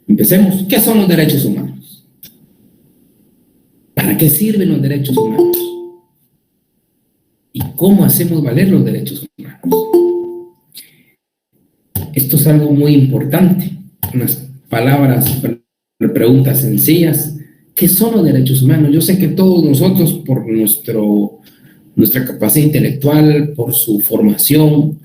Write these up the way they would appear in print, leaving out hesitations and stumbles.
Empecemos. ¿Qué son los derechos humanos? ¿Para qué sirven los derechos humanos? ¿Y cómo hacemos valer los derechos humanos? Esto es algo muy importante. Unas palabras, preguntas sencillas. ¿Qué son los derechos humanos? Yo sé que todos nosotros, por nuestra capacidad intelectual, por su formación,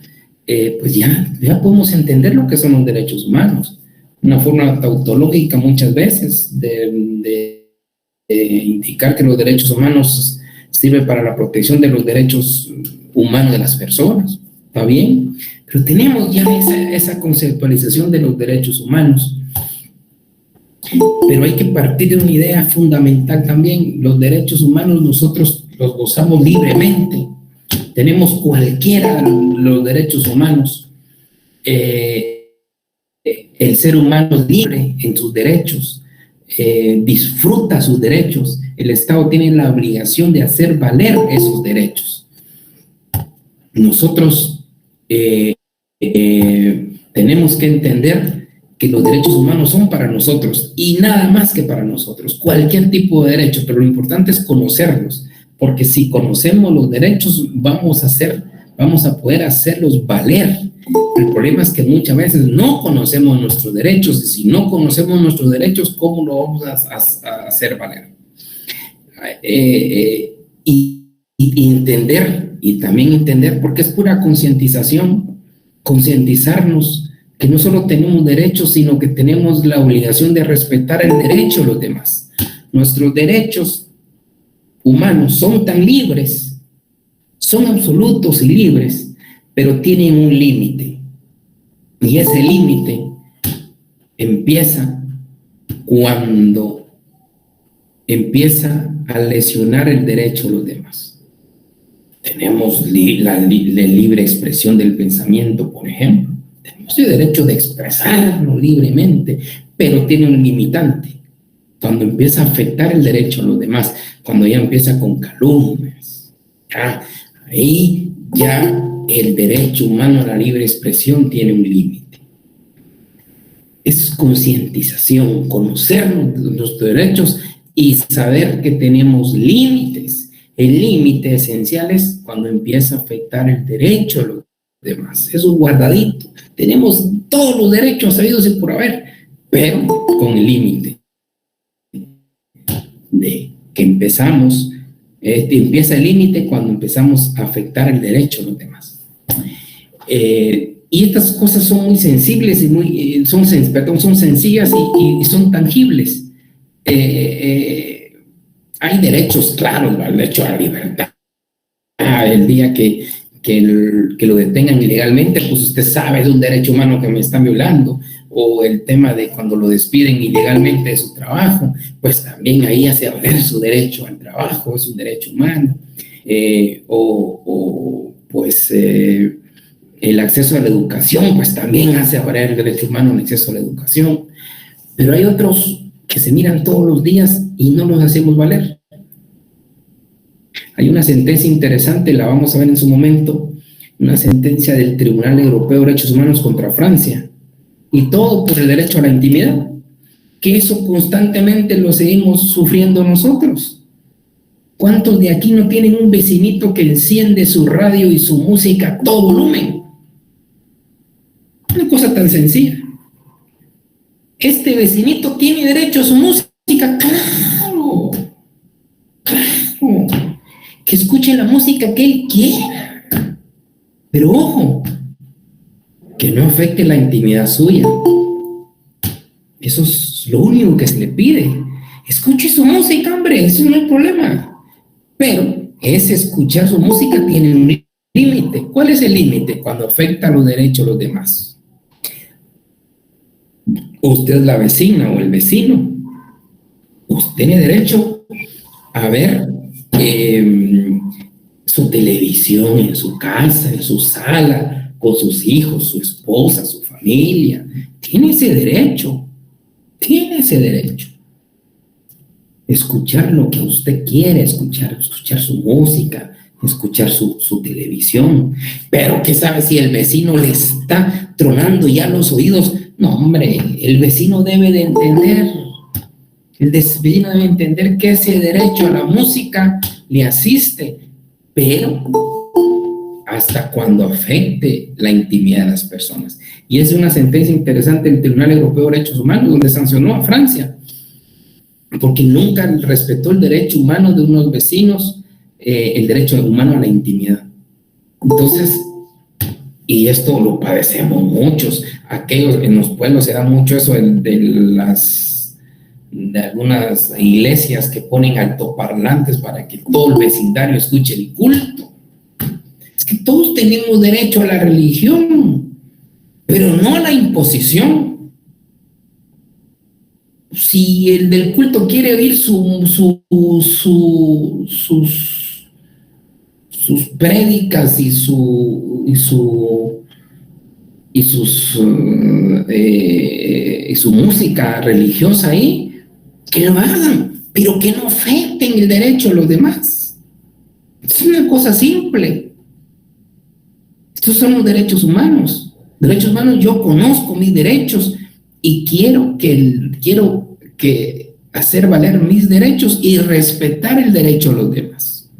pues ya podemos entender lo que son los derechos humanos. Una forma tautológica muchas veces de indicar que los derechos humanos sirven para la protección de los derechos humanos de las personas. ¿Está bien? Pero tenemos ya esa conceptualización de los derechos humanos. Pero hay que partir de una idea fundamental también. Los derechos humanos nosotros los gozamos libremente. Tenemos cualquiera de los derechos humanos. El ser humano es libre en sus derechos, disfruta sus derechos. El Estado tiene la obligación de hacer valer esos derechos. Nosotros tenemos que entender que los derechos humanos son para nosotros y nada más que para nosotros, cualquier tipo de derecho, pero lo importante es conocerlos, porque si conocemos los derechos vamos a poder hacerlos valer. El problema es que muchas veces no conocemos nuestros derechos, y si no conocemos nuestros derechos, ¿cómo lo vamos a hacer valer? Y entender, y también entender, porque es pura concientización, concientizarnos que no solo tenemos derechos, sino que tenemos la obligación de respetar el derecho de los demás. Nuestros derechos humanos son tan libres, son absolutos y libres, pero tienen un límite. Y ese límite empieza cuando empieza a lesionar el derecho de los demás. Tenemos la libre expresión del pensamiento, por ejemplo. Tenemos el derecho de expresarlo libremente, pero tiene un limitante. Cuando empieza a afectar el derecho a los demás, cuando ya empieza con calumnias, ahí ya el derecho humano a la libre expresión tiene un límite. Es concientización, conocer los derechos y saber que tenemos límites. El límite esencial es cuando empieza a afectar el derecho a los demás. Es un guardadito. Tenemos todos los derechos sabidos y por haber, pero con el límite de que empezamos, empieza el límite cuando empezamos a afectar el derecho a los demás. Y estas cosas son muy sensibles y son sencillas y son tangibles. Hay derechos claros, el derecho a la libertad. El día que lo detengan ilegalmente, pues usted sabe, es un derecho humano que me están violando. O el tema de cuando lo despiden ilegalmente de su trabajo, pues también ahí hace valer su derecho al trabajo, es un derecho humano. El acceso a la educación, pues también hace valer el derecho humano al acceso a la educación. Pero hay otros que se miran todos los días y no los hacemos valer. Hay una sentencia interesante, la vamos a ver en su momento, una sentencia del Tribunal Europeo de Derechos Humanos contra Francia, y todo por el derecho a la intimidad, que eso constantemente lo seguimos sufriendo nosotros. ¿Cuántos de aquí no tienen un vecinito que enciende su radio y su música a todo volumen? Una cosa tan sencilla. Este vecinito tiene derecho a su música, claro, que escuche la música que él quiera, pero ojo, que no afecte la intimidad suya. Eso es lo único que se le pide. Escuche su música, hombre, eso no hay problema. Pero ese escuchar su música tiene un límite. ¿Cuál es el límite? Cuando afecta los derechos de los demás. Usted es la vecina o el vecino. Usted tiene derecho a ver su televisión en su casa, en su sala, con sus hijos, su esposa, su familia. Tiene ese derecho. Tiene ese derecho. Escuchar lo que usted quiere, escuchar su música, escuchar su televisión. Pero ¿qué sabe si el vecino le está tronando ya los oídos? No, hombre, el vecino debe de entender, vecino debe entender que ese derecho a la música le asiste, pero hasta cuando afecte la intimidad de las personas. Y es una sentencia interesante del Tribunal Europeo de Derechos Humanos, donde sancionó a Francia, porque nunca respetó el derecho humano de unos vecinos, el derecho humano a la intimidad. Entonces, y esto lo padecemos muchos, aquellos en los pueblos se da mucho eso de algunas iglesias que ponen altoparlantes para que todo el vecindario escuche el culto. Es que todos tenemos derecho a la religión, pero no a la imposición. Si el del culto quiere oír sus prédicas y su música religiosa ahí, que lo hagan, pero que no afecten el derecho a los demás. Es una cosa simple. Estos son los derechos humanos. Derechos humanos, yo conozco mis derechos y quiero que hacer valer mis derechos y respetar el derecho a los demás.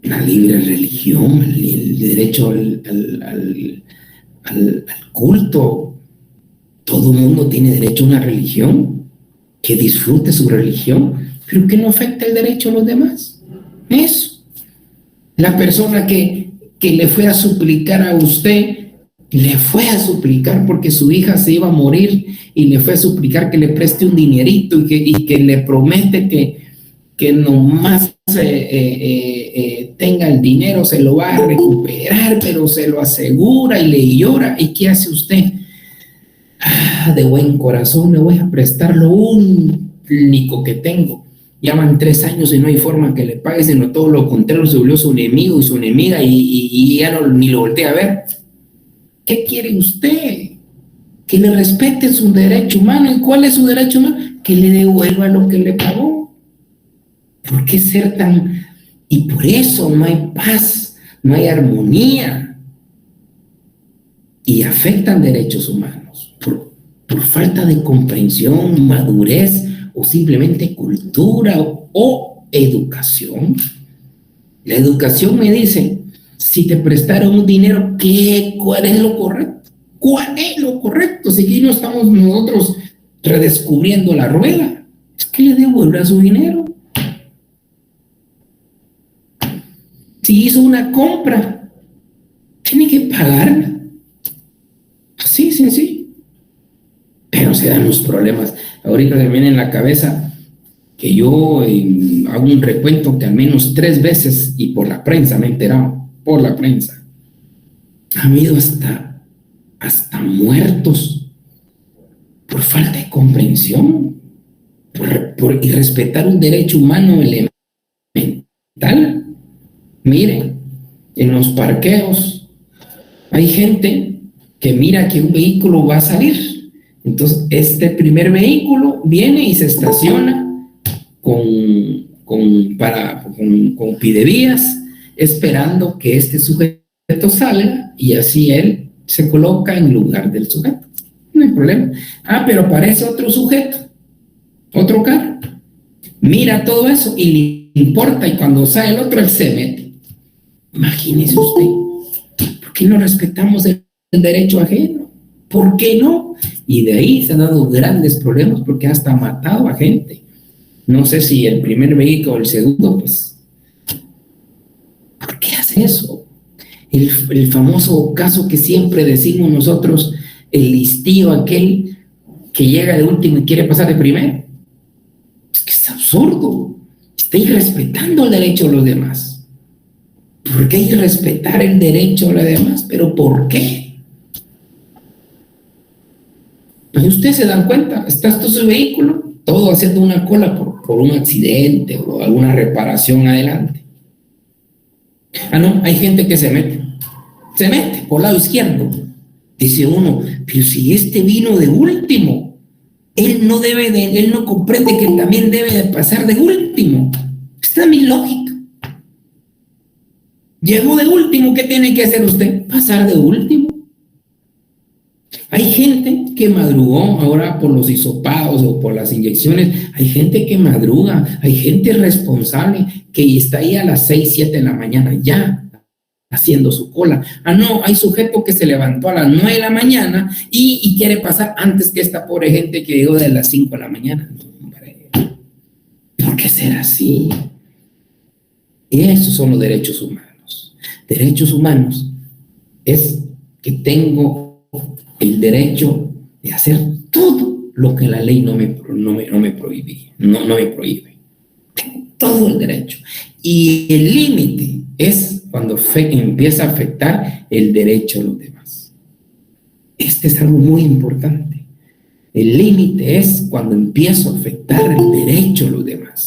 La libre religión, el derecho al culto. Todo el mundo tiene derecho a una religión, que disfrute su religión, pero que no afecte el derecho a los demás. Eso. La persona que le fue a suplicar a usted, le fue a suplicar porque su hija se iba a morir y le fue a suplicar que le preste un dinerito y que le promete que nomás tenga el dinero, se lo va a recuperar, pero se lo asegura y le llora. ¿Y qué hace usted? De buen corazón le voy a prestar lo único que tengo. Ya van 3 años y no hay forma que le pague, sino todo lo contrario, se volvió su enemigo y su enemiga y ya ni lo voltea a ver. ¿Qué quiere usted? Que le respete su derecho humano. ¿Y cuál es su derecho humano? Que le devuelva lo que le pagó. ¿Por qué ser tan...? Y por eso no hay paz, no hay armonía. Y afectan derechos humanos. Por falta de comprensión, madurez o simplemente cultura o educación. La educación me dice, si te prestaron un dinero, ¿cuál es lo correcto? ¿Cuál es lo correcto? Si aquí no estamos nosotros redescubriendo la rueda, es que le devuelva su dinero. Si hizo una compra, tiene que pagarla. Así, sencillo. Pero se dan los problemas. Ahorita se me viene en la cabeza que yo hago un recuento que al menos 3 veces, y por la prensa me he enterado, por la prensa, ha habido hasta muertos por falta de comprensión, por irrespetar un derecho humano elemental. Miren, en los parqueos hay gente que mira que un vehículo va a salir. Entonces, este primer vehículo viene y se estaciona con pidevías, esperando que este sujeto salga y así él se coloca en lugar del sujeto. No hay problema. Pero aparece otro sujeto, otro carro. Mira todo eso y le importa, y cuando sale el otro, él se mete. Imagínese usted, ¿por qué no respetamos el derecho ajeno? ¿Por qué no? Y de ahí se han dado grandes problemas porque hasta matado a gente. No sé si el primer vehículo o el segundo, pues, ¿por qué hace eso? El famoso caso que siempre decimos nosotros, el listillo aquel que llega de último y quiere pasar de primero. Es que es absurdo. Está irrespetando el derecho de los demás. ¿Por qué irrespetar el derecho de los demás? ¿Pero por qué? Pues ustedes se dan cuenta, está todo su vehículo, todo haciendo una cola por un accidente o alguna reparación adelante. No, hay gente que se mete por el lado izquierdo. Dice uno, pero si este vino de último, él no comprende que él también debe de pasar de último. Esta es mi lógica. Llegó de último, ¿qué tiene que hacer usted? Pasar de último. Hay gente que madrugó ahora por los hisopados o por las inyecciones. Hay gente que madruga, hay gente responsable que está ahí a las 6, 7 de la mañana ya haciendo su cola. No, hay sujeto que se levantó a las 9 de la mañana y quiere pasar antes que esta pobre gente que llegó de las 5 de la mañana. Hombre, ¿por qué ser así? Y esos son los derechos humanos. Derechos humanos es que tengo el derecho de hacer todo lo que la ley no me prohíbe. No me prohíbe. Tengo todo el derecho. Y el límite es cuando empieza a afectar el derecho de los demás. Este es algo muy importante. El límite es cuando empiezo a afectar el derecho de los demás.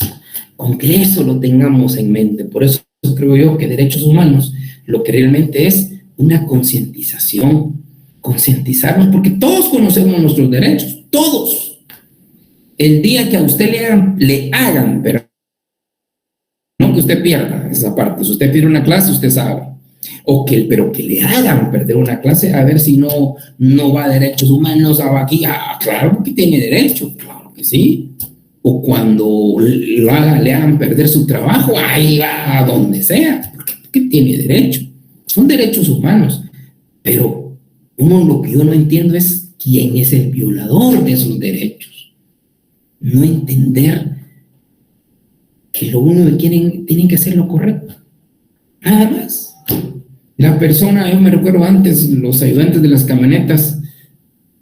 Con que eso lo tengamos en mente. Por eso creo yo que derechos humanos lo que realmente es una concientización, concientizarnos, porque todos conocemos nuestros derechos, todos. El día que a usted le hagan, pero no que usted pierda esa parte, si usted pierde una clase, usted sabe, pero que le hagan perder una clase, a ver si no va a derechos humanos, va aquí, claro que tiene derecho, claro que sí. O cuando le hagan perder su trabajo, ahí va a donde sea, porque tiene derecho. Son derechos humanos, pero lo que yo no entiendo es quién es el violador de esos derechos. No entender que lo único que tienen que hacer lo correcto. Nada más. La persona, yo me recuerdo antes, los ayudantes de las camionetas,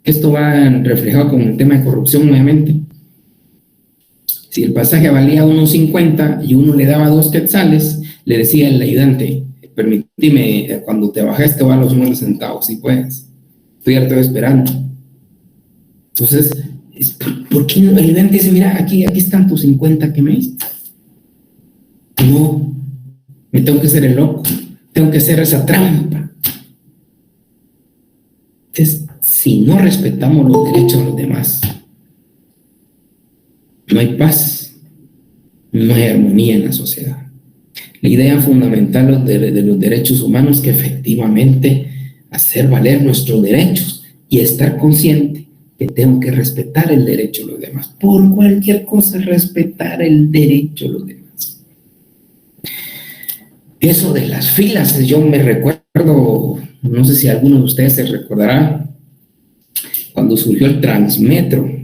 esto va reflejado con el tema de corrupción nuevamente. Si el pasaje valía 1.50 y uno le daba 2 quetzales, le decía al ayudante, permíteme, cuando te bajes te va a los 9 centavos, si puedes. Estoy harto esperando. Entonces, ¿por qué no el ayudante dice, mira, aquí están tus 50 que me diste? No, me tengo que hacer el loco, tengo que hacer esa trampa. Entonces, si no respetamos los derechos de los demás, no hay paz, no hay armonía en la sociedad. La idea fundamental de los derechos humanos es que efectivamente hacer valer nuestros derechos y estar consciente que tengo que respetar el derecho de los demás. Por cualquier cosa, respetar el derecho de los demás. Eso de las filas, yo me recuerdo, no sé si alguno de ustedes se recordará, cuando surgió el Transmetro.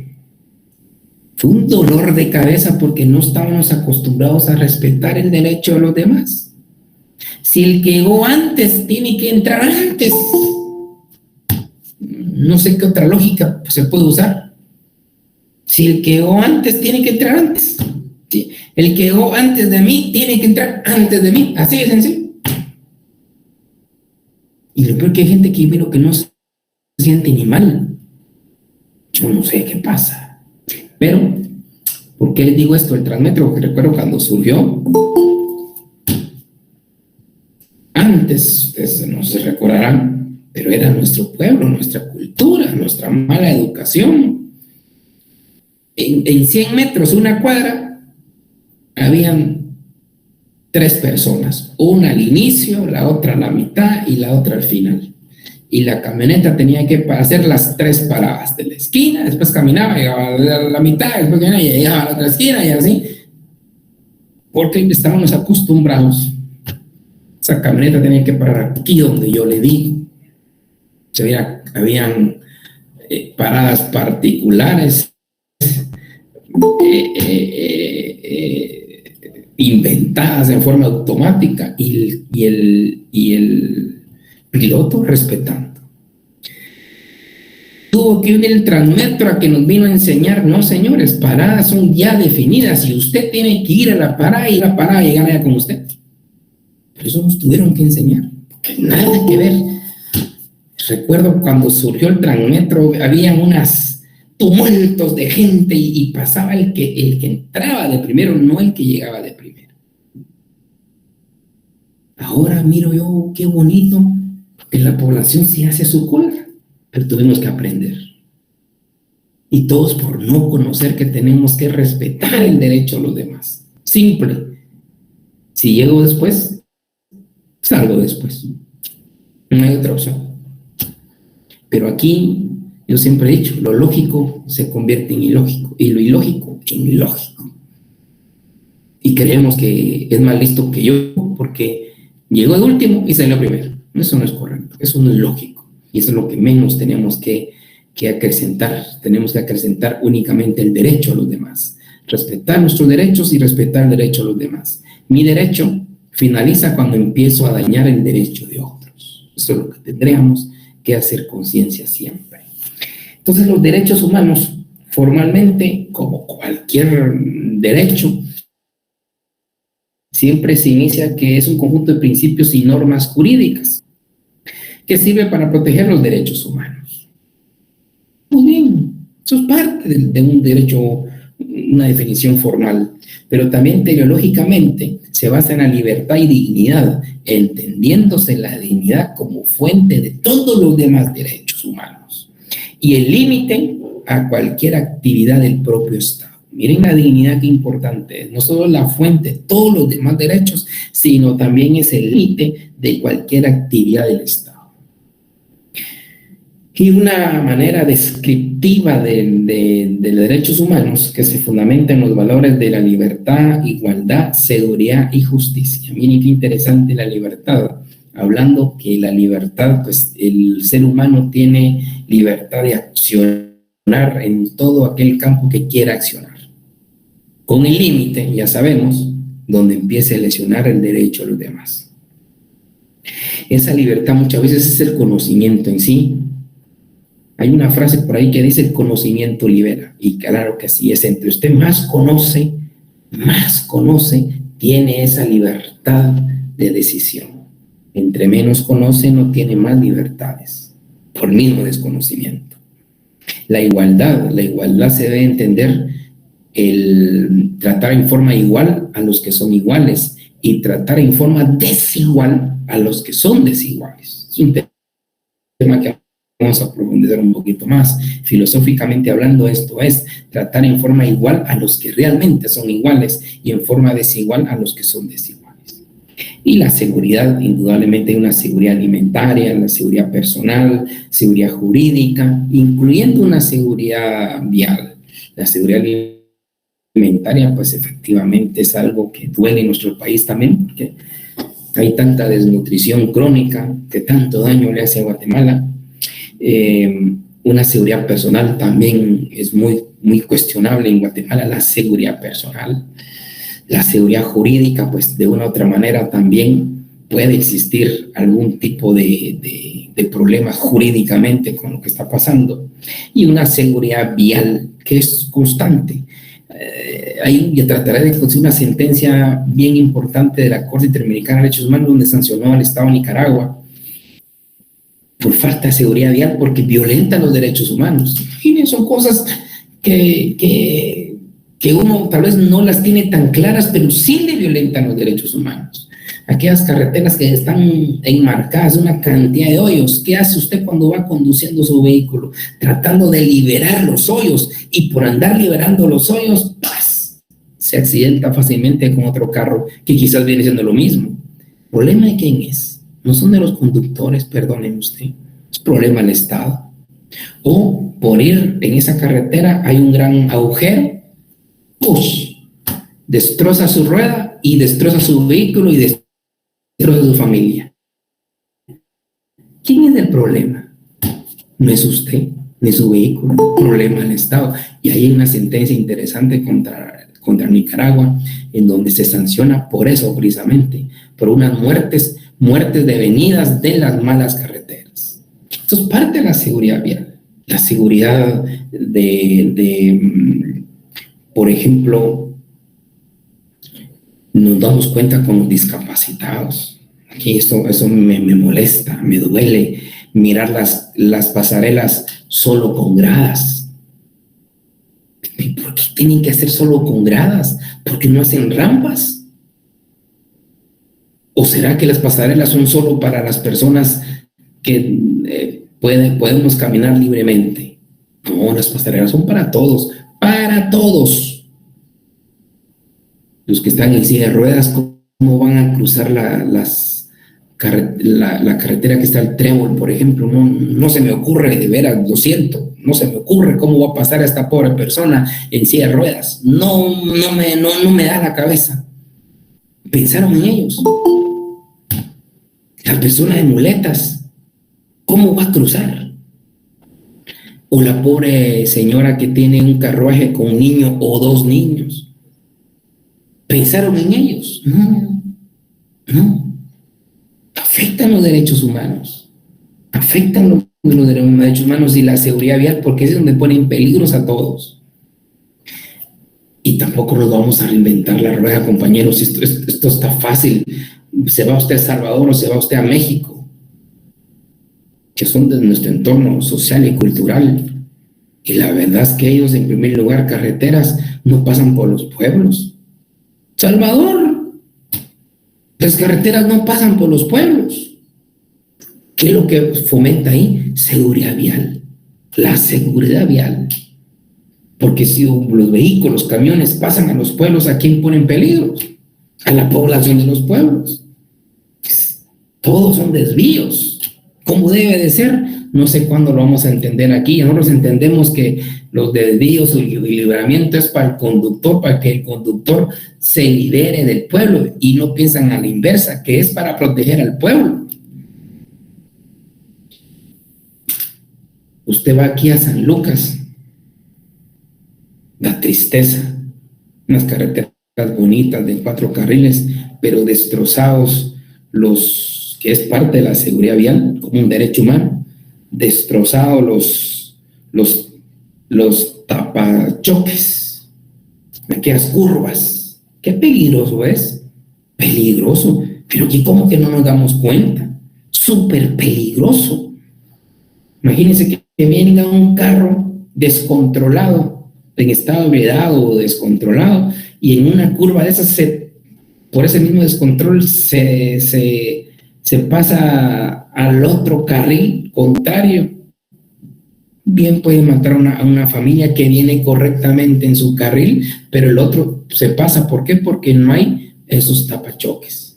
Fue un dolor de cabeza porque no estábamos acostumbrados a respetar el derecho de los demás. Si el que llegó antes tiene que entrar antes, no sé qué otra lógica se puede usar. Si el que llegó antes tiene que entrar antes, ¿sí? El que llegó antes de mí tiene que entrar antes de mí, así de sencillo. Y lo peor que hay gente que primero que no se siente ni mal. Yo no sé qué pasa. Pero, ¿por qué les digo esto? El Transmetro, porque recuerdo cuando surgió, antes, ustedes no se recordarán, pero era nuestro pueblo, nuestra cultura, nuestra mala educación. En 100 metros, una cuadra, habían 3 personas, una al inicio, la otra a la mitad y la otra al final. Y la camioneta tenía que hacer las 3 paradas de la esquina, después caminaba, llegaba a la mitad, después llegaba a la otra esquina y así, porque estábamos acostumbrados. Esa camioneta tenía que parar aquí donde yo le digo. Habían paradas particulares inventadas en forma automática y el piloto respetando. Tuvo que venir el Transmetro a que nos vino a enseñar, no señores, paradas son ya definidas y usted tiene que ir a la parada y la parada llegar allá con usted. Pero eso nos tuvieron que enseñar, porque nada que ver. Recuerdo cuando surgió el Transmetro, había unos tumultos de gente y pasaba el que entraba de primero, no el que llegaba de primero. Ahora miro yo qué bonito que la población se hace su cola, pero tuvimos que aprender. Y todos por no conocer que tenemos que respetar el derecho a los demás. Simple. Si llego después, salgo después. No hay otra opción. Pero aquí Yo siempre he dicho, lo lógico se convierte en ilógico y lo ilógico en lógico. Y creemos que es más listo que yo porque llegó de último y salió primero. Eso no es correcto, eso no es lógico. Y eso es lo que menos tenemos que acrecentar. Tenemos que acrecentar únicamente el derecho a los demás. Respetar nuestros derechos y respetar el derecho a los demás. Mi derecho finaliza cuando empiezo a dañar el derecho de otros. Eso es lo que tendríamos que hacer conciencia siempre. Entonces, los derechos humanos, formalmente, como cualquier derecho, siempre se inicia que es un conjunto de principios y normas jurídicas que sirve para proteger los derechos humanos. Muy bien, eso es parte de un derecho, una definición formal, pero también teleológicamente se basa en la libertad y dignidad, entendiéndose la dignidad como fuente de todos los demás derechos humanos y el límite a cualquier actividad del propio Estado. Miren la dignidad que importante es, no solo la fuente de todos los demás derechos, sino también es el límite de cualquier actividad del Estado. Y una manera descriptiva de derechos humanos que se fundamenta en los valores de la libertad, igualdad, seguridad y justicia. Miren qué interesante la libertad, hablando que la libertad, pues el ser humano tiene libertad de accionar en todo aquel campo que quiera accionar. Con el límite, ya sabemos, donde empiece a lesionar el derecho a los demás. Esa libertad muchas veces es el conocimiento en sí. Hay una frase por ahí que dice: el conocimiento libera. Y claro que así es. Entre usted más conoce, tiene esa libertad de decisión. Entre menos conoce, no tiene más libertades, por el mismo desconocimiento. La igualdad se debe entender el tratar en forma igual a los que son iguales y tratar en forma desigual a los que son desiguales. Es un tema que vamos a profundizar un poquito más. Filosóficamente hablando, esto es tratar en forma igual a los que realmente son iguales y en forma desigual a los que son desiguales. Y la seguridad, indudablemente hay una seguridad alimentaria, la seguridad personal, seguridad jurídica, incluyendo una seguridad vial. La seguridad alimentaria, pues efectivamente es algo que duele en nuestro país también, porque hay tanta desnutrición crónica que tanto daño le hace a Guatemala. Una seguridad personal también es muy cuestionable en Guatemala, la seguridad personal. La seguridad jurídica, pues de una u otra manera también puede existir algún tipo de problema jurídicamente con lo que está pasando. Y una seguridad vial que es constante. Ahí yo trataré de conseguir una sentencia bien importante de la Corte Interamericana de Derechos Humanos donde sancionó al Estado de Nicaragua por falta de seguridad vial porque violenta los derechos humanos. Y son cosas que uno tal vez no las tiene tan claras, pero sí le violentan los derechos humanos. Aquellas carreteras que están enmarcadas, una cantidad de hoyos. ¿Qué hace usted cuando va conduciendo su vehículo? Tratando de liberar los hoyos, y por andar liberando los hoyos, ¡paz!, se accidenta fácilmente con otro carro que quizás viene siendo lo mismo. ¿El problema de quién es? No son de los conductores, perdónenme usted, es problema del Estado. O por ir en esa carretera hay un gran agujero, ¡push!, destroza su rueda y destroza su vehículo y destroza su familia. ¿Quién es el problema? No es usted, ni su vehículo, el problema del Estado. Y hay una sentencia interesante contra Nicaragua, en donde se sanciona por eso precisamente, por unas muertes devenidas de las malas carreteras. Esto es parte de la seguridad vial. La seguridad por ejemplo, nos damos cuenta con los discapacitados. Aquí eso me molesta, me duele mirar las pasarelas solo con gradas. ¿Por qué tienen que hacer solo con gradas? ¿Por qué no hacen rampas? ¿O será que las pasarelas son solo para las personas que podemos caminar libremente? No, las pasarelas son para todos, para todos. Los que están en silla de ruedas, ¿cómo van a cruzar las la carretera que está al Trébol, por ejemplo, no se me ocurre, de veras, lo siento, no se me ocurre cómo va a pasar a esta pobre persona en silla de ruedas. No me da la cabeza. Pensaron en ellos. La persona de muletas, ¿cómo va a cruzar? O la pobre señora que tiene un carruaje con un niño o dos niños. ¿Pensaron en ellos? No. Afectan los derechos humanos. Afectan los derechos humanos y la seguridad vial, porque es donde ponen peligros a todos. Y tampoco nos vamos a reinventar la rueda, compañeros. Esto está fácil. Se va usted a El Salvador o se va usted a México, que son de nuestro entorno social y cultural. Y la verdad es que ellos, en primer lugar, carreteras no pasan por los pueblos. Salvador, las carreteras no pasan por los pueblos. ¿Qué es lo que fomenta ahí? Seguridad vial. La seguridad vial. Porque si los vehículos, camiones pasan a los pueblos, ¿a quién ponen peligro? A la población de los pueblos. Todos son desvíos. ¿Cómo debe de ser? No sé cuándo lo vamos a entender aquí. Nosotros entendemos que los desvíos y el libramiento es para el conductor, para que el conductor se libere del pueblo, y no piensan a la inversa, que es para proteger al pueblo. Usted va aquí a San Lucas, la tristeza, unas carreteras bonitas de 4 carriles, pero destrozados que es parte de la seguridad vial, como un derecho humano, destrozados los tapachoques, aquellas curvas. Qué peligroso es, peligroso, pero aquí como que no nos damos cuenta, súper peligroso. Imagínense que venga un carro descontrolado, en estado ebriedado o descontrolado, y en una curva de esas, por ese mismo descontrol, se pasa al otro carril contrario. Bien puede matar a una familia que viene correctamente en su carril, pero el otro se pasa. ¿Por qué? Porque no hay esos tapachoques.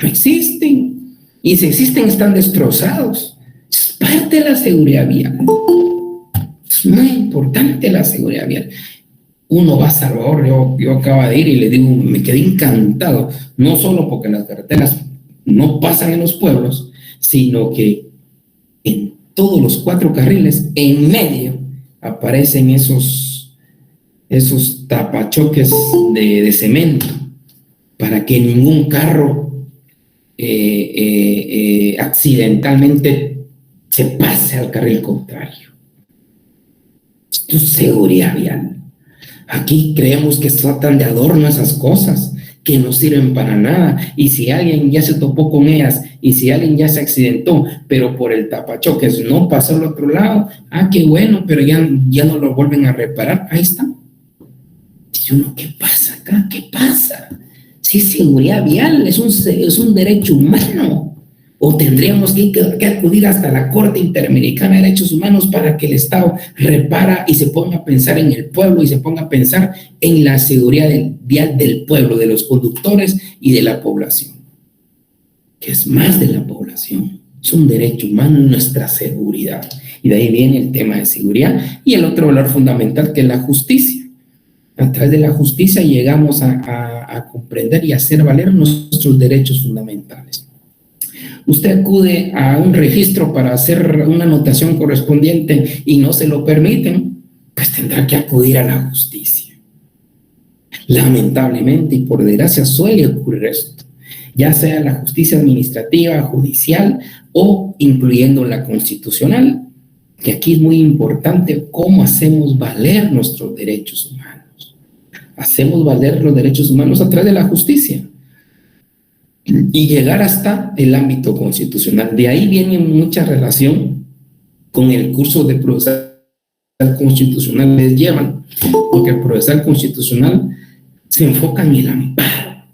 No existen. Y si existen, están destrozados. Es parte de la seguridad vial. Es muy importante la seguridad vial. Uno va a Salvador, yo acabo de ir y le digo, me quedé encantado, no solo porque las carreteras no pasan en los pueblos, sino que en todos los 4 carriles, en medio, aparecen esos tapachoques de cemento, para que ningún carro accidentalmente se pase al carril contrario. Esto es seguridad vial. Aquí creemos que tratan de adorno esas cosas, que no sirven para nada, y si alguien ya se topó con ellas, y si alguien ya se accidentó, pero por el tapachoques no pasó al otro lado, qué bueno, pero ya no lo vuelven a reparar. Ahí está. Dice uno, ¿qué pasa acá? ¿Qué pasa? Si es seguridad vial, es un derecho humano. O tendríamos que acudir hasta la Corte Interamericana de Derechos Humanos para que el Estado repara y se ponga a pensar en el pueblo y se ponga a pensar en la seguridad vial del pueblo, de los conductores y de la población, que es más de la población. Es un derecho humano, nuestra seguridad. Y de ahí viene el tema de seguridad y el otro valor fundamental, que es la justicia. A través de la justicia llegamos a comprender y hacer valer nuestros derechos fundamentales. Usted acude a un registro para hacer una anotación correspondiente y no se lo permiten, pues tendrá que acudir a la justicia. Lamentablemente y por desgracia suele ocurrir esto, ya sea la justicia administrativa, judicial o incluyendo la constitucional, que aquí es muy importante cómo hacemos valer nuestros derechos humanos. Hacemos valer los derechos humanos a través de la justicia y llegar hasta el ámbito constitucional. De ahí viene mucha relación con el curso de procesal constitucional les llevan, porque el procesal constitucional se enfoca en el amparo.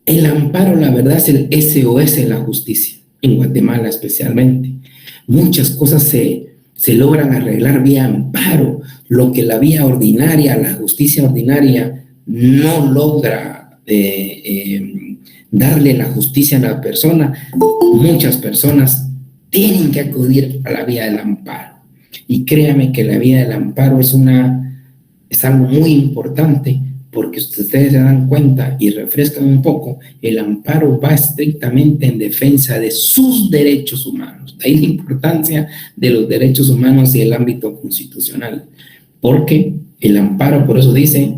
El amparo, la verdad, es el SOS de la justicia, en Guatemala especialmente. Muchas cosas se logran arreglar vía amparo, lo que la vía ordinaria, la justicia ordinaria, no logra darle la justicia a la persona, muchas personas tienen que acudir a la vía del amparo. Y créame que la vía del amparo es algo muy importante, porque si ustedes se dan cuenta y refrescan un poco, el amparo va estrictamente en defensa de sus derechos humanos. De ahí la importancia de los derechos humanos y el ámbito constitucional, porque el amparo, por eso dice,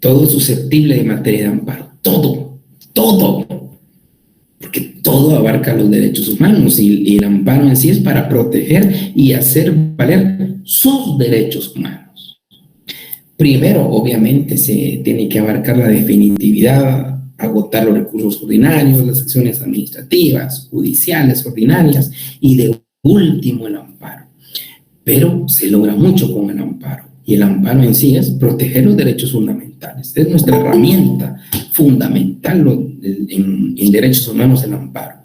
todo es susceptible de materia de amparo, todo, porque todo abarca los derechos humanos y el amparo en sí es para proteger y hacer valer sus derechos humanos. Primero, obviamente, se tiene que abarcar la definitividad, agotar los recursos ordinarios, las acciones administrativas, judiciales, ordinarias, y de último el amparo. Pero se logra mucho con el amparo, y el amparo en sí es proteger los derechos fundamentales. Es nuestra herramienta fundamental en derechos humanos, el amparo.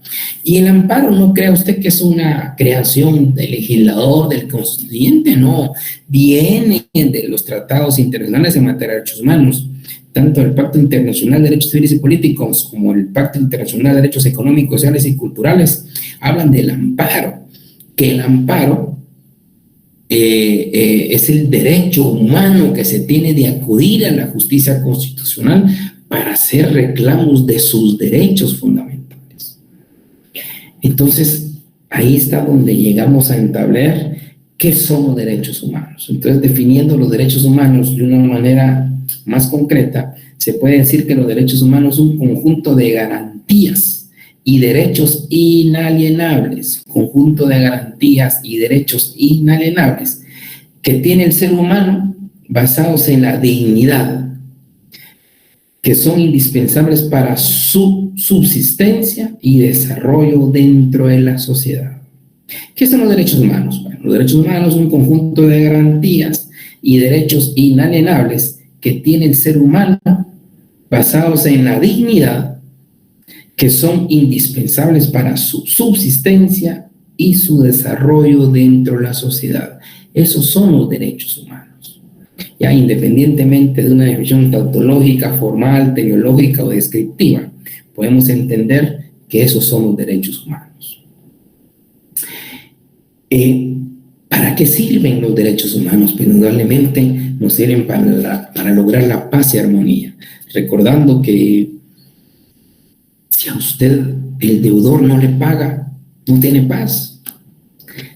Y el amparo, no crea usted que es una creación del legislador, del constituyente, no, viene de los tratados internacionales en materia de derechos humanos, tanto el Pacto Internacional de Derechos Civiles y Políticos como el Pacto Internacional de Derechos Económicos, Sociales y Culturales, hablan del amparo, que el amparo es el derecho humano que se tiene de acudir a la justicia constitucional para hacer reclamos de sus derechos fundamentales. Entonces, ahí está donde llegamos a entablar qué son los derechos humanos. Entonces, definiendo los derechos humanos de una manera más concreta, se puede decir que los derechos humanos son un conjunto de garantías y derechos inalienables, conjunto de garantías y derechos inalienables que tiene el ser humano basados en la dignidad, que son indispensables para su subsistencia y desarrollo dentro de la sociedad. ¿Qué son los derechos humanos? Bueno, los derechos humanos son un conjunto de garantías y derechos inalienables que tiene el ser humano basados en la dignidad, que son indispensables para su subsistencia y su desarrollo dentro de la sociedad. Esos son los derechos humanos. Ya independientemente de una definición tautológica, formal, teleológica o descriptiva, podemos entender que esos son los derechos humanos. ¿Para qué sirven los derechos humanos? Pues indudablemente nos sirven para lograr la paz y armonía. Recordando que si a usted el deudor no le paga, no tiene paz.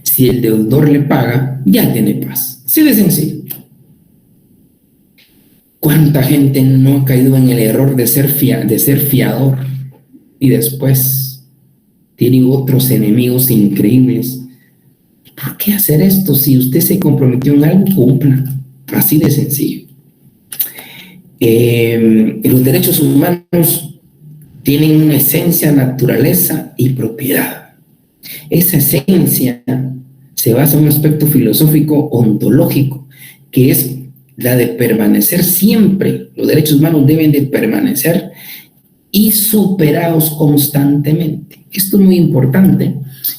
Si el deudor le paga, ya tiene paz. Así de sencillo. ¿Cuánta gente no ha caído en el error de ser fiador y después tiene otros enemigos increíbles? ¿Por qué hacer esto? Si usted se comprometió en algo, cumpla. Así de sencillo. Los derechos humanos tienen una esencia, naturaleza y propiedad. Esa esencia se basa en un aspecto filosófico ontológico, que es la de permanecer siempre. Los derechos humanos deben de permanecer y superados constantemente. Esto es muy importante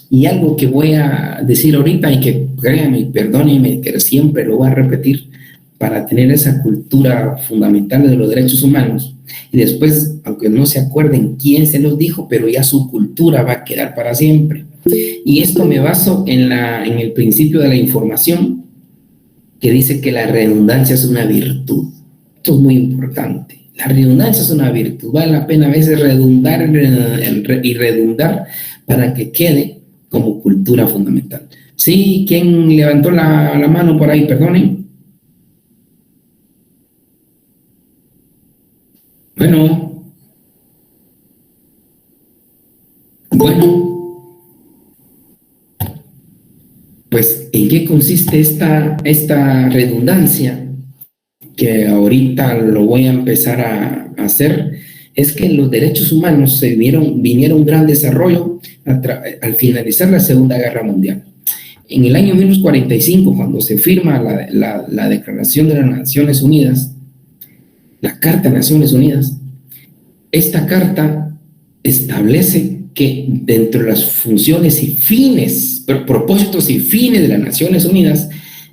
y algo que voy a decir ahorita y que créanme y perdónenme que siempre lo voy a repetir para tener esa cultura fundamental de los derechos humanos. Y después, aunque no se acuerden quién se los dijo, pero ya su cultura va a quedar para siempre. Y esto me baso en el principio de la información, que dice que la redundancia es una virtud. Esto es muy importante. La redundancia es una virtud. Vale la pena a veces redundar y redundar para que quede como cultura fundamental. ¿Sí? ¿Quién levantó la mano por ahí? Perdonen. Bueno, pues ¿en qué consiste esta redundancia? Que ahorita lo voy a empezar a hacer, es que los derechos humanos vinieron un gran desarrollo al finalizar la Segunda Guerra Mundial. En el año 1945, cuando se firma la Declaración de las Naciones Unidas, la Carta de Naciones Unidas, esta carta establece que dentro de las funciones y fines, propósitos y fines de las Naciones Unidas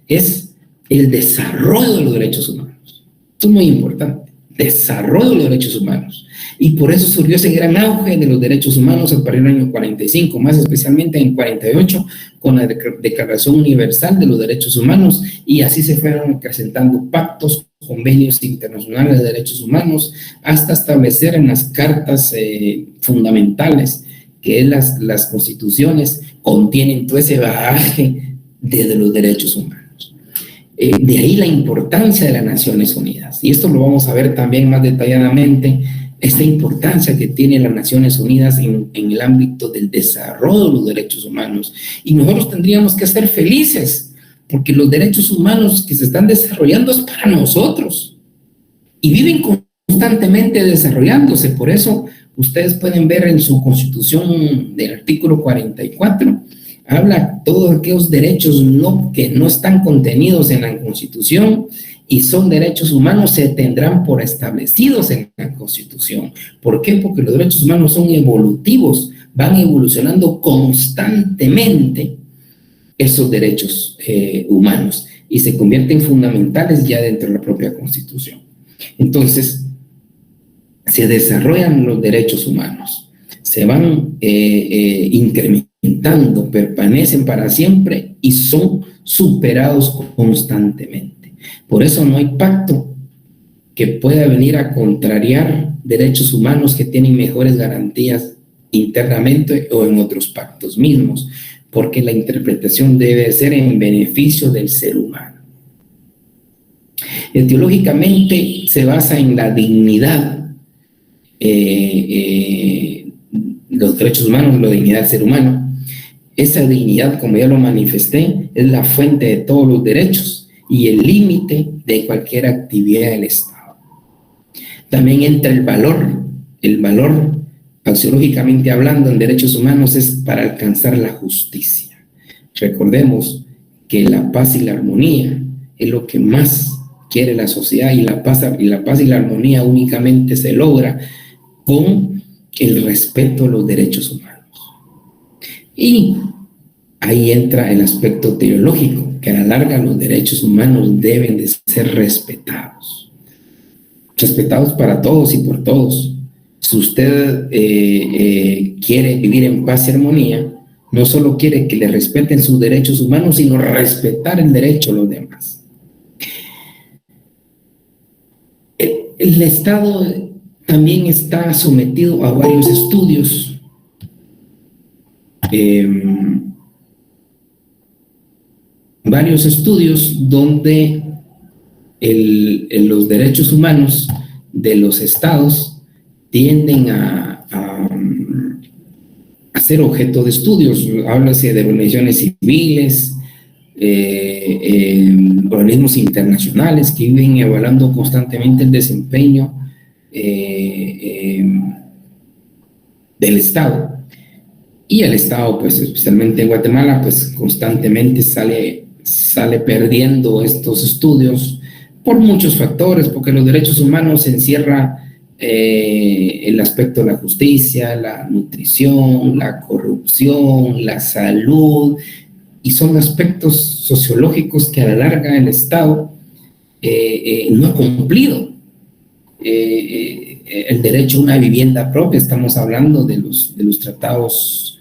es el desarrollo de los derechos humanos. Esto es muy importante. desarrollo de los derechos humanos. Y por eso surgió ese gran auge de los derechos humanos a partir del año 45, más especialmente en 48, con la Declaración Universal de los Derechos Humanos, y así se fueron acrecentando pactos, convenios internacionales de derechos humanos, hasta establecer en las cartas fundamentales, que es las constituciones, contienen todo ese bagaje de los derechos humanos. De ahí la importancia de las Naciones Unidas, y esto lo vamos a ver también más detalladamente, esta importancia que tienen las Naciones Unidas en el ámbito del desarrollo de los derechos humanos. Y nosotros tendríamos que ser felices, porque los derechos humanos que se están desarrollando es para nosotros, y viven constantemente desarrollándose. Por eso ustedes pueden ver en su Constitución del artículo 44, habla todos aquellos derechos que no están contenidos en la Constitución y son derechos humanos, se tendrán por establecidos en la Constitución. ¿Por qué? Porque los derechos humanos son evolutivos, van evolucionando constantemente esos derechos humanos y se convierten fundamentales ya dentro de la propia Constitución. Entonces, se desarrollan los derechos humanos, se van incrementando, permanecen para siempre y son superados constantemente. Por eso no hay pacto que pueda venir a contrariar derechos humanos que tienen mejores garantías internamente o en otros pactos mismos, porque la interpretación debe ser en beneficio del ser humano. Teológicamente se basa en la dignidad, los derechos humanos, la dignidad del ser humano. Esa dignidad, como ya lo manifesté, es la fuente de todos los derechos y el límite de cualquier actividad del Estado. También entra el valor. El valor, axiológicamente hablando, en derechos humanos es para alcanzar la justicia. Recordemos que la paz y la armonía es lo que más quiere la sociedad, y la paz y la armonía únicamente se logra con el respeto a los derechos humanos. Y ahí entra el aspecto teológico, que a la larga los derechos humanos deben de ser respetados. Respetados para todos y por todos. Si usted quiere vivir en paz y armonía, no solo quiere que le respeten sus derechos humanos, sino respetar el derecho a los demás. El Estado también está sometido a varios estudios. Varios estudios donde los derechos humanos de los estados tienden a ser objeto de estudios. Háblase de organizaciones civiles, organismos internacionales que viven evaluando constantemente el desempeño del Estado. Y el Estado, pues especialmente en Guatemala, pues constantemente sale perdiendo estos estudios por muchos factores, porque los derechos humanos encierra el aspecto de la justicia, la nutrición, la corrupción, la salud, y son aspectos sociológicos que a la larga el Estado no ha cumplido. El derecho a una vivienda propia, estamos hablando de los tratados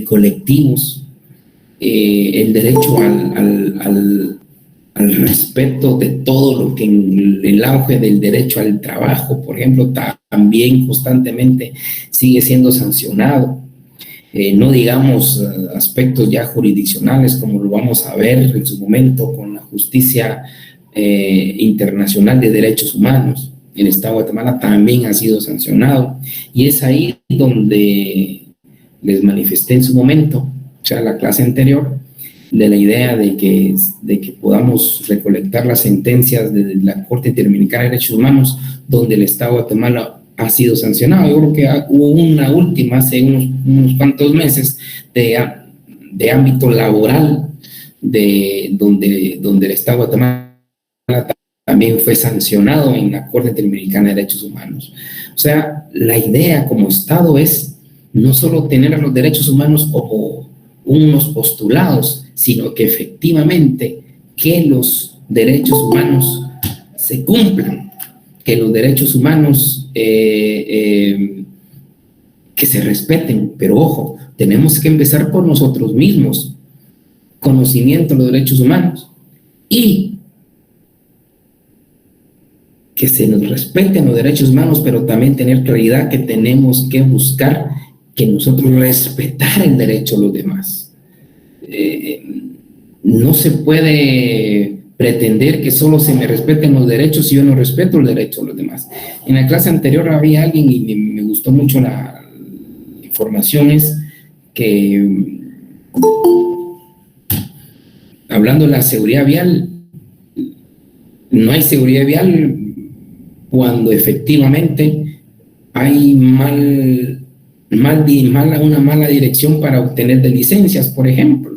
colectivos, el derecho al respeto de todo lo que en el auge del derecho al trabajo, por ejemplo, también constantemente sigue siendo sancionado. No digamos aspectos ya jurisdiccionales, como lo vamos a ver en su momento con la justicia internacional de derechos humanos. El Estado de Guatemala también ha sido sancionado, y es ahí donde les manifesté en su momento, o sea, la clase anterior, de la idea de que podamos recolectar las sentencias de la Corte Interamericana de Derechos Humanos, donde el Estado de Guatemala ha sido sancionado. Yo creo que hubo una última hace unos cuantos meses de ámbito laboral, donde el Estado de Guatemala también fue sancionado en la Corte Interamericana de Derechos Humanos. O sea, la idea como Estado es no solo tener a los derechos humanos como unos postulados, sino que efectivamente que los derechos humanos se cumplan, que los derechos humanos que se respeten, pero ojo, tenemos que empezar por nosotros mismos, conocimiento de los derechos humanos y que se nos respeten los derechos humanos, pero también tener claridad que tenemos que buscar que nosotros respetar el derecho a los demás. No se puede pretender que solo se me respeten los derechos si yo no respeto el derecho a los demás. En la clase anterior había alguien, y me gustó mucho la información, es que hablando de la seguridad vial, no hay seguridad vial cuando efectivamente hay una mala dirección para obtener de licencias, por ejemplo.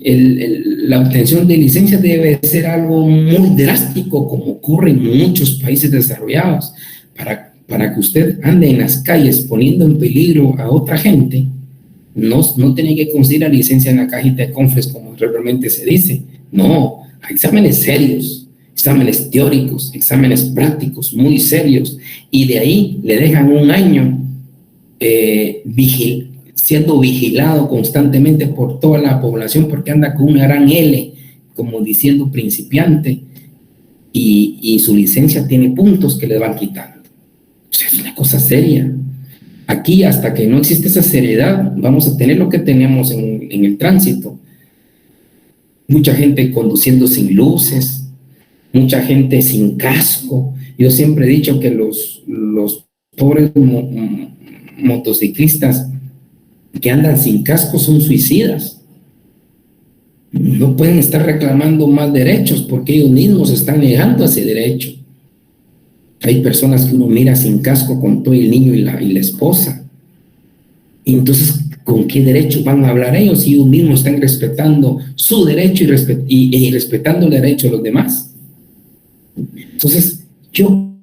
La obtención de licencias debe ser algo muy drástico, como ocurre en muchos países desarrollados. Para que usted ande en las calles poniendo en peligro a otra gente, no tiene que conseguir la licencia en la cajita de confres como realmente se dice. No, hay exámenes serios, exámenes teóricos, exámenes prácticos muy serios, y de ahí le dejan un año siendo vigilado constantemente por toda la población, porque anda con una gran L, como diciendo principiante, y su licencia tiene puntos que le van quitando. O sea, es una cosa seria. Aquí, hasta que no existe esa seriedad, vamos a tener lo que tenemos en el tránsito. Mucha gente conduciendo sin luces, mucha gente sin casco. Yo siempre he dicho que los pobres motociclistas que andan sin casco son suicidas. No pueden estar reclamando más derechos porque ellos mismos están negando ese derecho. Hay personas que uno mira sin casco con todo el niño y la esposa. Y entonces, ¿con qué derecho van a hablar ellos si ellos mismos están respetando su derecho y respetando el derecho de los demás? Entonces, yo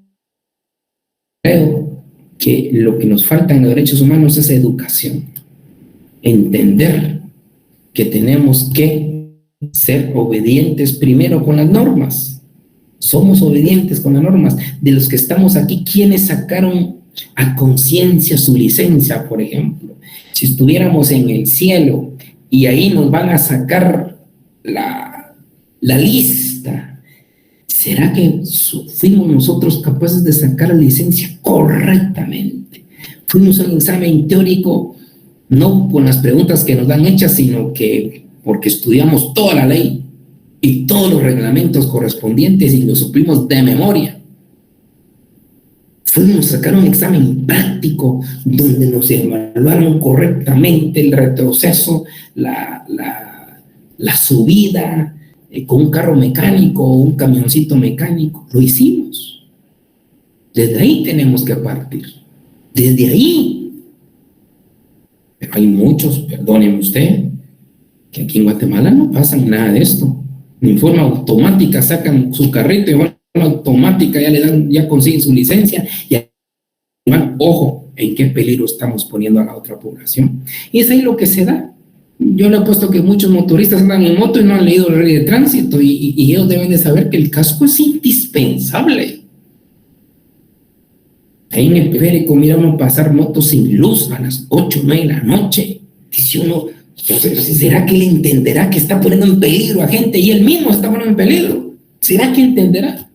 creo que lo que nos falta en los derechos humanos es educación. Entender que tenemos que ser obedientes primero con las normas. Somos obedientes con las normas. De los que estamos aquí, ¿quiénes sacaron a conciencia su licencia, por ejemplo? Si estuviéramos en el cielo y ahí nos van a sacar la lista, ¿será que fuimos nosotros capaces de sacar la licencia correctamente? Fuimos a un examen teórico, no con las preguntas que nos dan hechas, sino que porque estudiamos toda la ley y todos los reglamentos correspondientes y los supimos de memoria. Fuimos a sacar un examen práctico donde nos evaluaron correctamente el retroceso, la subida, con un carro mecánico o un camioncito mecánico. Lo hicimos. Desde ahí tenemos que partir. Desde ahí. Pero hay muchos, perdóneme usted, que aquí en Guatemala no pasan nada de esto. En forma automática sacan su carrito y en forma automática ya consiguen su licencia y van, ojo, en qué peligro estamos poniendo a la otra población. Y es ahí lo que se da. Yo le he puesto que muchos motoristas andan en moto y no han leído la ley de tránsito y ellos deben de saber que el casco es indispensable. Ahí en el periférico mira uno pasar motos sin luz a las 8 o 9 de la noche. Dice uno, ¿será que él entenderá que está poniendo en peligro a gente y él mismo está poniendo en peligro? ¿Será que entenderá?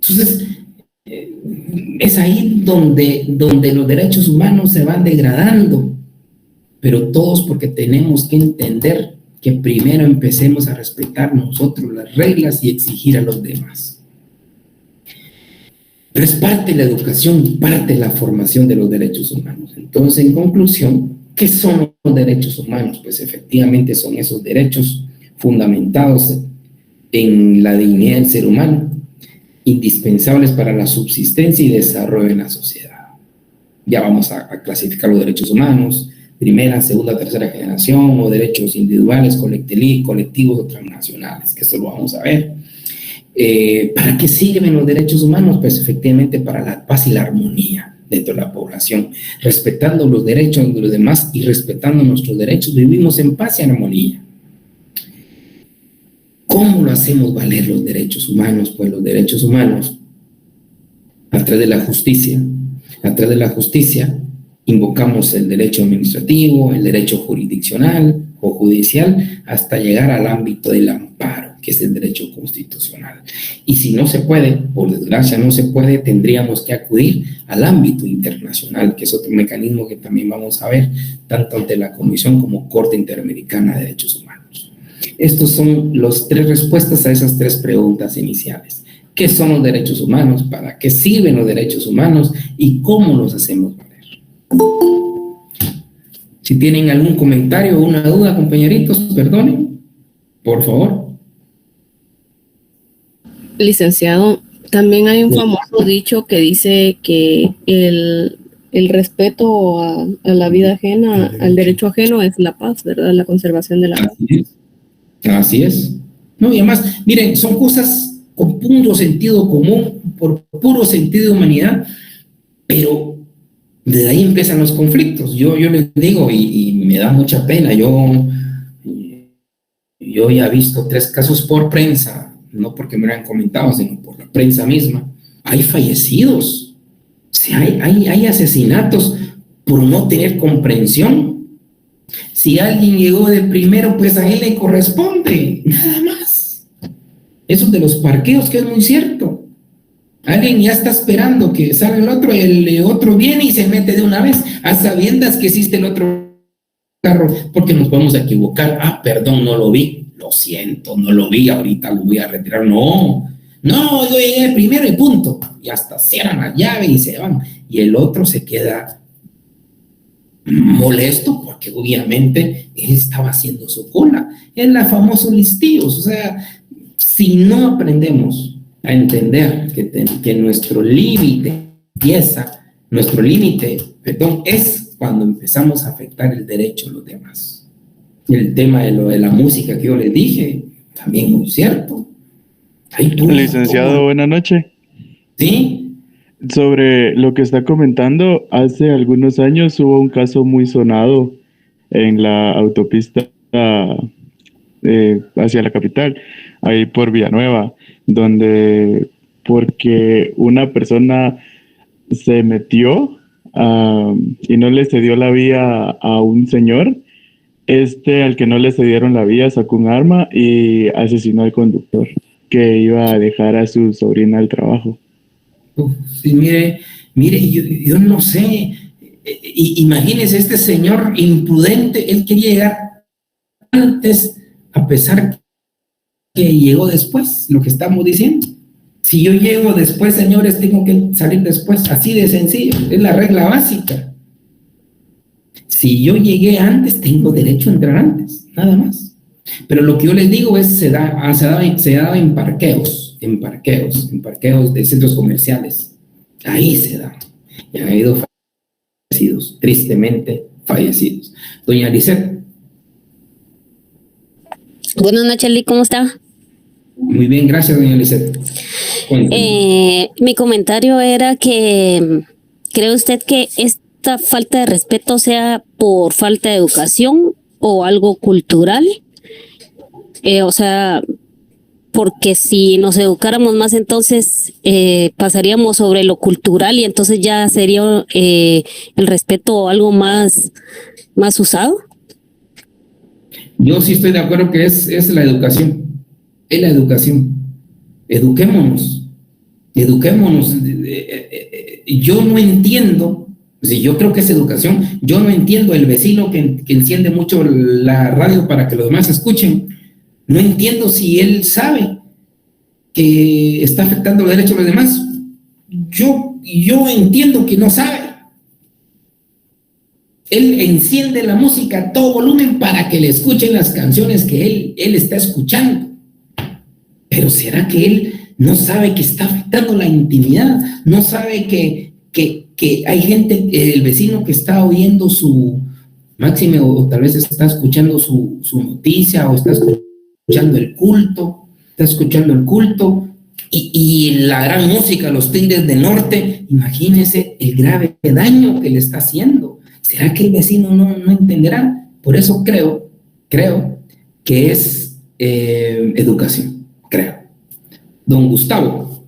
Entonces, es ahí donde los derechos humanos se van degradando, pero todos porque tenemos que entender que primero empecemos a respetar nosotros las reglas y exigir a los demás. Pero es parte de la educación, parte de la formación de los derechos humanos. Entonces, en conclusión, ¿qué son los derechos humanos? Pues efectivamente son esos derechos fundamentados en la dignidad del ser humano, indispensables para la subsistencia y desarrollo de la sociedad. Ya vamos a clasificar los derechos humanos, primera, segunda, tercera generación, o derechos individuales, colectivos o transnacionales, que esto lo vamos a ver. ¿Para qué sirven los derechos humanos? Pues efectivamente para la paz y la armonía dentro de la población. Respetando los derechos de los demás y respetando nuestros derechos, vivimos en paz y armonía. ¿Cómo lo hacemos valer los derechos humanos? Pues los derechos humanos, a través de la justicia, a través de la justicia, invocamos el derecho administrativo, el derecho jurisdiccional o judicial, hasta llegar al ámbito del amparo, que es el derecho constitucional. Y si no se puede, por desgracia no se puede, tendríamos que acudir al ámbito internacional, que es otro mecanismo que también vamos a ver, tanto ante la Comisión como Corte Interamericana de Derechos Humanos. Estos son las 3 respuestas a esas 3 preguntas iniciales. ¿Qué son los derechos humanos? ¿Para qué sirven los derechos humanos? ¿Y cómo los hacemos valer? Si tienen algún comentario o una duda, compañeritos, perdonen, por favor. Licenciado, también hay un famoso dicho que dice que el respeto a la vida ajena, al derecho ajeno, es la paz, ¿verdad? La conservación de la paz. Así es. No, y además, miren, son cosas con puro sentido común, por puro sentido de humanidad, pero desde ahí empiezan los conflictos. Yo les digo, y me da mucha pena, yo ya he visto 3 casos por prensa, no porque me lo han comentado, sino por la prensa misma. Hay fallecidos, o sea, hay asesinatos por no tener comprensión. Si alguien llegó de primero, pues a él le corresponde, nada más. Eso de los parqueos, que es muy cierto. Alguien ya está esperando que salga el otro viene y se mete de una vez, a sabiendas que existe el otro carro, porque nos podemos equivocar. Ah, perdón, no lo vi, lo siento, no lo vi, ahorita lo voy a retirar. No, yo llegué primero y punto. Y hasta cierran la llave y se van. Y el otro se queda molesto porque obviamente él estaba haciendo su cola. Es la famosa listillos. O sea, si no aprendemos a entender que nuestro límite es cuando empezamos a afectar el derecho de los demás. El tema de lo de la música que yo les dije, también muy cierto. Licenciado, buenas noches. Sí. Sobre lo que está comentando, hace algunos años hubo un caso muy sonado en la autopista hacia la capital, ahí por Villanueva, donde porque una persona se metió y no le cedió la vía a un señor, al que no le cedieron la vía sacó un arma y asesinó al conductor que iba a dejar a su sobrina al trabajo. Sí, mire, yo no sé, imagínese este señor imprudente, él quería llegar antes, a pesar que llegó después, lo que estamos diciendo. Si yo llego después, señores, tengo que salir después, así de sencillo, es la regla básica. Si yo llegué antes, tengo derecho a entrar antes, nada más. Pero lo que yo les digo es, se daba en parqueos de centros comerciales. Ahí se da. Y han habido fallecidos, tristemente fallecidos. Doña Lisette. Buenas noches, Lee, ¿cómo está? Muy bien, gracias, doña Lisette. Mi comentario era que ¿cree usted que esta falta de respeto sea por falta de educación o algo cultural? O sea, porque si nos educáramos más, entonces pasaríamos sobre lo cultural y entonces ya sería el respeto algo más usado. Yo sí estoy de acuerdo que es la educación. Es la educación. Eduquémonos. Yo no entiendo, si yo creo que es educación, yo no entiendo el vecino que enciende mucho la radio para que los demás escuchen. No entiendo si él sabe que está afectando los derechos de los demás. Yo entiendo que no sabe. Él enciende la música a todo volumen para que le escuchen las canciones que él está escuchando. Pero ¿será que él no sabe que está afectando la intimidad? ¿No sabe que hay gente, el vecino que está oyendo su máxime o tal vez está escuchando su noticia o está escuchando el culto, y la gran música, los Tigres del Norte? Imagínese el grave daño que le está haciendo. ¿Será que el vecino no entenderá? Por eso creo que es educación. creo. Don Gustavo.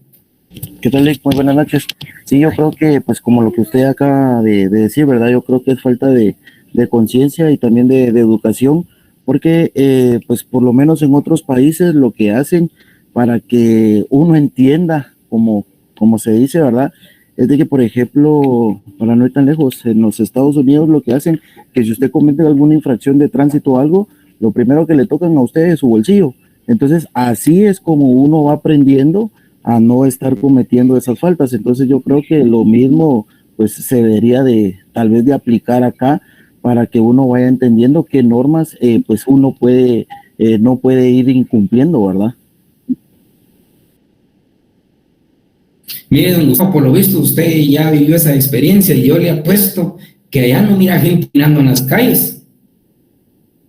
¿Qué tal, Lick? Muy buenas noches. Sí, yo creo que, pues como lo que usted acaba de decir, ¿verdad? Yo creo que es falta de conciencia y también de educación, porque, pues por lo menos en otros países lo que hacen para que uno entienda, como se dice, ¿verdad? Es de que, por ejemplo, para no ir tan lejos, en los Estados Unidos lo que hacen, que si usted comete alguna infracción de tránsito o algo, lo primero que le tocan a usted es su bolsillo. Entonces, así es como uno va aprendiendo a no estar cometiendo esas faltas. Entonces, yo creo que lo mismo, pues, se debería de, tal vez, de aplicar acá para que uno vaya entendiendo qué normas, pues, uno puede, no puede ir incumpliendo, ¿verdad? Mire, don Gustavo, por lo visto usted ya vivió esa experiencia y yo le apuesto que allá no mira gente orinando en las calles.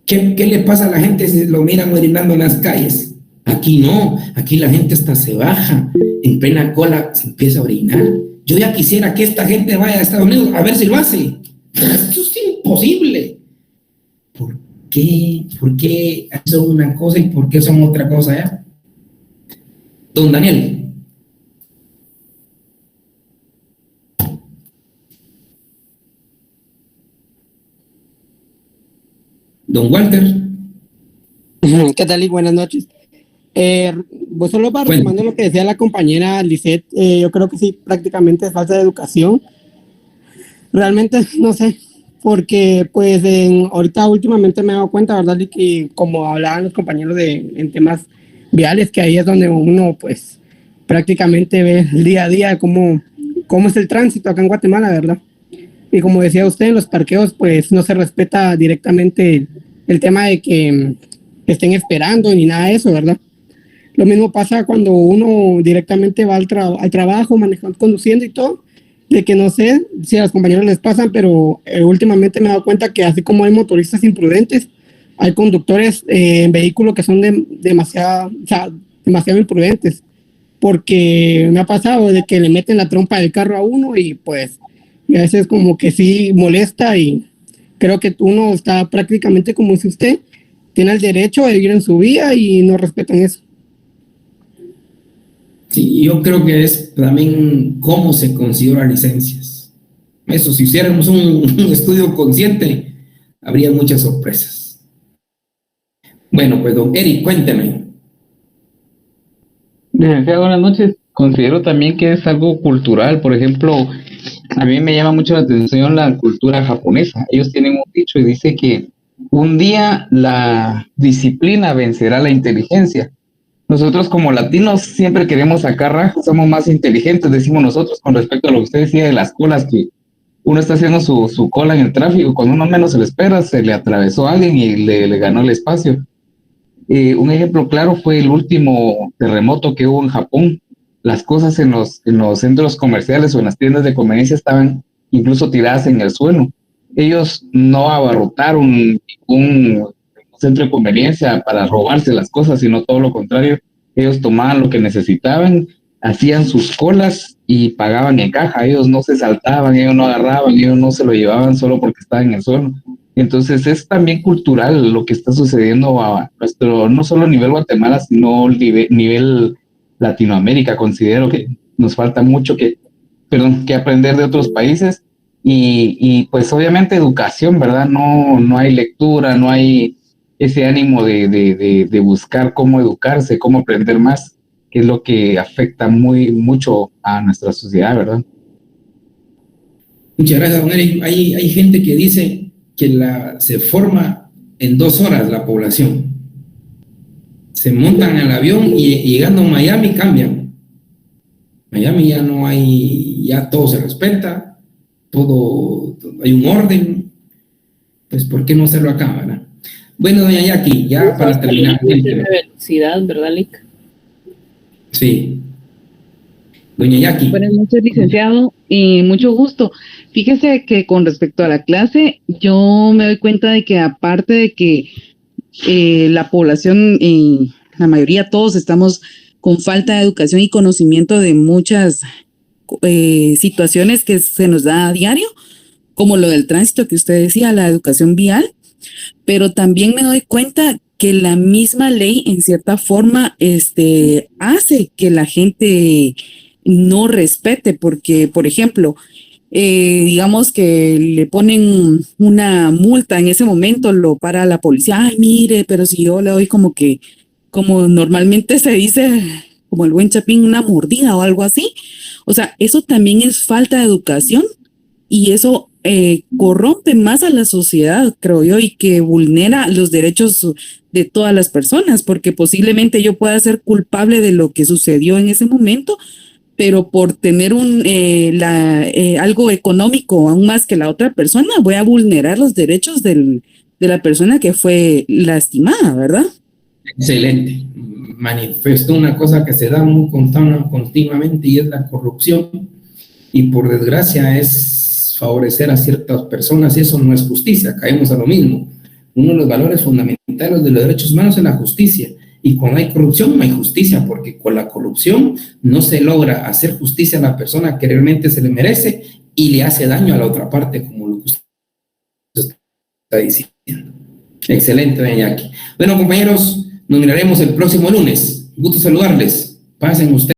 ¿Qué le pasa a la gente si lo miran orinando en las calles? Aquí no, aquí la gente hasta se baja, en plena cola se empieza a orinar. Yo ya quisiera que esta gente vaya a Estados Unidos a ver si lo hace. Esto es imposible. ¿Por qué? ¿Por qué son una cosa y por qué son otra cosa allá? Don Daniel. Don Walter. ¿Qué tal y buenas noches? Pues solo para Bueno. retomando lo que decía la compañera Lisette, yo creo que sí, prácticamente es falta de educación. Realmente no sé, porque pues ahorita últimamente me he dado cuenta, ¿verdad? De que como hablaban los compañeros en temas viales, que ahí es donde uno pues prácticamente ve el día a día cómo es el tránsito acá en Guatemala, ¿verdad? Y como decía usted, en los parqueos pues no se respeta directamente el tema de que estén esperando ni nada de eso, ¿verdad? Lo mismo pasa cuando uno directamente va al trabajo, manejando, conduciendo y todo, de que no sé si a los compañeros les pasan, pero últimamente me he dado cuenta que así como hay motoristas imprudentes, hay conductores en vehículos que son demasiado imprudentes, porque me ha pasado de que le meten la trompa del carro a uno y pues y a veces como que sí molesta y creo que uno está prácticamente como si usted tiene el derecho de vivir en su vida y no respetan eso. Sí, yo creo que es también cómo se consiguió las licencias. Eso, si hiciéramos un estudio consciente, habría muchas sorpresas. Bueno, pues don Eric, cuénteme. Licenciado, buenas noches. Considero también que es algo cultural. Por ejemplo, a mí me llama mucho la atención la cultura japonesa. Ellos tienen un dicho y dice que un día la disciplina vencerá la inteligencia. Nosotros como latinos siempre queremos sacar raja, somos más inteligentes, decimos nosotros, con respecto a lo que usted decía de las colas, que uno está haciendo su cola en el tráfico, cuando uno menos se lo espera, se le atravesó a alguien y le ganó el espacio. Un ejemplo claro fue el último terremoto que hubo en Japón. Las cosas en los centros comerciales o en las tiendas de conveniencia estaban incluso tiradas en el suelo. Ellos no abarrotaron un centro de conveniencia para robarse las cosas, sino todo lo contrario. Ellos tomaban lo que necesitaban, hacían sus colas y pagaban en caja. Ellos no se saltaban, ellos no agarraban, ellos no se lo llevaban solo porque estaba en el suelo. Entonces es también cultural lo que está sucediendo a nuestro, no solo a nivel Guatemala, sino nivel Latinoamérica. Considero que nos falta mucho que aprender de otros países y pues obviamente educación, ¿verdad? No hay lectura, no hay ese ánimo de buscar cómo educarse, cómo aprender más, que es lo que afecta mucho a nuestra sociedad, ¿verdad? Muchas gracias, don Eric. Hay gente que dice que se forma en 2 horas la población. Se montan al avión y llegando a Miami cambian. Miami ya no hay, ya todo se respeta, todo, hay un orden. Pues, ¿por qué no hacerlo acá, verdad? Bueno, doña Jackie, ya para terminar. De velocidad, ¿verdad, Lick? Sí. Doña Jackie. Buenas noches, licenciado, y mucho gusto. Fíjese que con respecto a la clase, yo me doy cuenta de que aparte de que la población, la mayoría, todos estamos con falta de educación y conocimiento de muchas situaciones que se nos da a diario, como lo del tránsito que usted decía, la educación vial, pero también me doy cuenta que la misma ley en cierta forma hace que la gente no respete, porque, por ejemplo, digamos que le ponen una multa en ese momento, lo para la policía, ay, mire, pero si yo le doy como normalmente se dice, como el buen Chapín, una mordida o algo así. O sea, eso también es falta de educación y eso corrompe más a la sociedad, creo yo, y que vulnera los derechos de todas las personas, porque posiblemente yo pueda ser culpable de lo que sucedió en ese momento, pero por tener algo económico aún más que la otra persona, voy a vulnerar los derechos de la persona que fue lastimada, ¿verdad? Excelente. Manifestó una cosa que se da muy continuamente y es la corrupción, y por desgracia es favorecer a ciertas personas y eso no es justicia, caemos a lo mismo. Uno de los valores fundamentales de los derechos humanos es la justicia, y cuando hay corrupción no hay justicia, porque con la corrupción no se logra hacer justicia a la persona que realmente se le merece y le hace daño a la otra parte, como lo que usted está diciendo. Excelente, doña Jackie. Bueno, compañeros, nos miraremos el próximo lunes. Gusto saludarles. Pasen ustedes.